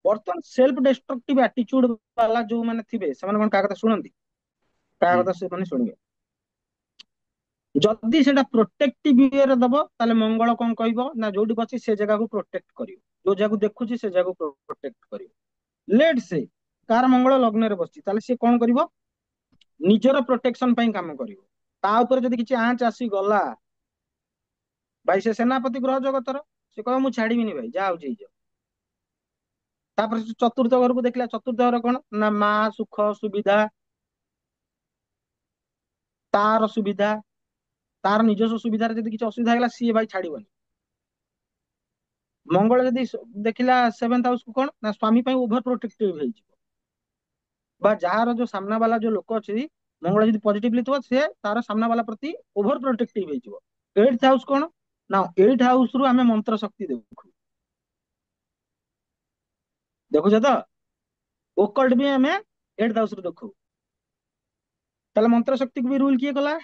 ବର୍ତ୍ତମାନ ସେଲ୍ଫ ଡେଷ୍ଟ୍ରକ୍ଟିଭ ଆଟିଚ୍ୟୁଡ ବାଲା ଯୋଉମାନେ ଥିବେ ସେମାନେ କଣ କାହା କଥା ଶୁଣନ୍ତି? କାହା ହୁଁ କଥା ସେମାନେ ଶୁଣିବେ। ଯଦି ସେଟା ପ୍ରୋଟେକ୍ଟିଭ ଇଏରେ ଦବ ତାହେଲେ ମଙ୍ଗଳ କଣ କହିବ ନା ଯୋଉଠି ବସି ସେ ଜାଗାକୁ ପ୍ରୋଟେକ୍ଟ କରିବ, ଯୋଉ ଜାଗାକୁ ଦେଖୁଛି ସେ ଜାଗାକୁ ପ୍ରୋଟେକ୍ଟ କରିବ। ଲେଟ୍ ସେ କାହାର ମଙ୍ଗଳ ଲଗ୍ନରେ ବସିଛି ତାହେଲେ ସେ କଣ କରିବ? ନିଜର ପ୍ରୋଟେକ୍ସନ ପାଇଁ କାମ କରିବ। ତା ଉପରେ ଯଦି କିଛି ଆଞ୍ଚ ଆସିଗଲା, ଭାଇ ସେ ସେନାପତି ଗ୍ରହ ଜଗତର, ସେ କହିବ ମୁଁ ଛାଡିବିନି ଭାଇ, ଯାହା ହଉଛି ହେଇଯାଉ। ତାପରେ ସେ ଚତୁର୍ଥ ଘରକୁ ଦେଖିଲା, ଚତୁର୍ଥ ଘର କଣ ନା ମା, ସୁଖ, ସୁବିଧା, ତାର ସୁବିଧା, ତାର ନିଜସ୍ୱ ସୁବିଧାରେ ଯଦି କିଛି ଅସୁବିଧା ହେଇଗଲା ସିଏ ଭାଇ ଛାଡିବନି। ମଙ୍ଗଳ ଯଦି ଦେଖିଲା ସେଭେନ୍ଥ ହାଉସ କୁ, କଣ ନା ସ୍ଵାମୀ ପାଇଁ ଓଭର ପ୍ରୋଟେକ୍ଟିଭ ହେଇଯିବ। ବା ଯାହାର ଯୋଉ ସାମ୍ନା ବାଲା ଯୋଉ ଲୋକ ଅଛି, ମଙ୍ଗଳ ଯଦି ପଜିଟିଭଲି ଥିବ ସେ ତାର ସାମ୍ନା ବାଲା ପ୍ରତି ଓଭର ପ୍ରୋଟେକ୍ଟିଭ ହେଇଯିବ। ଏଇଟ୍ ହାଉସ କଣ ନା ଏଇଟ୍ ହାଉସ ରୁ ଆମେ ମନ୍ତ୍ର ଶକ୍ତି ଦେଖୁ, ଦେଖୁଛ ତ? ଓକଲ୍ଟ ବି ଆମେ ଏଇଟ୍ ହାଉସ ରୁ ଦେଖୁ। ତାହେଲେ ମନ୍ତ୍ର ଶକ୍ତିକୁ ବି ରୁଲ କିଏ କଲା?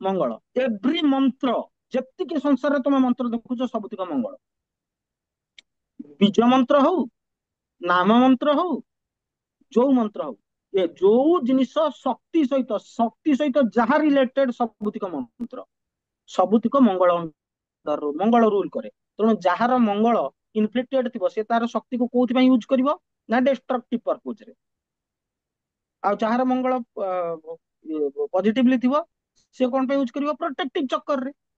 ମଙ୍ଗଳ। ଏଭ୍ରି ମନ୍ତ୍ର, ଯେତିକି ସଂସାରରେ ତମେ ମନ୍ତ୍ର ଦେଖୁଛ ସବୁତିକ ମଙ୍ଗଳ। ବୀଜ ମନ୍ତ୍ର ହଉ, ନାମ ମନ୍ତ୍ର ହଉ, ଯୋଉ ମନ୍ତ୍ର ହଉ, ଏ ଯୋଉ ଜିନିଷ ଶକ୍ତି ସହିତ ଯାହା ରିଲେଟେଡ ସବୁତିକ ମନ୍ତ୍ର, ସବୁତିକ ମଙ୍ଗଳ ମଙ୍ଗଳ ରୁଲ କରେ। ତେଣୁ ଯାହାର ମଙ୍ଗଳ ଇନଫ୍ଲିକ୍ଟେଡ ଥିବ ସେ ତାର ଶକ୍ତିକୁ କୋଉଥିପାଇଁ ୟୁଜ କରିବ ନା ଡେଷ୍ଟ୍ରକ୍ଟିଭ ପର୍ପୋଜରେ। ଆଉ ଯାହାର ମଙ୍ଗଳ ପଜିଟିଭଲି ଥିବ ସେ କଣ ପାଇଁ ୟୁଜ କରିବ? ପ୍ରୋଟେକ୍ଟିଭ ଚକ୍କରରେ।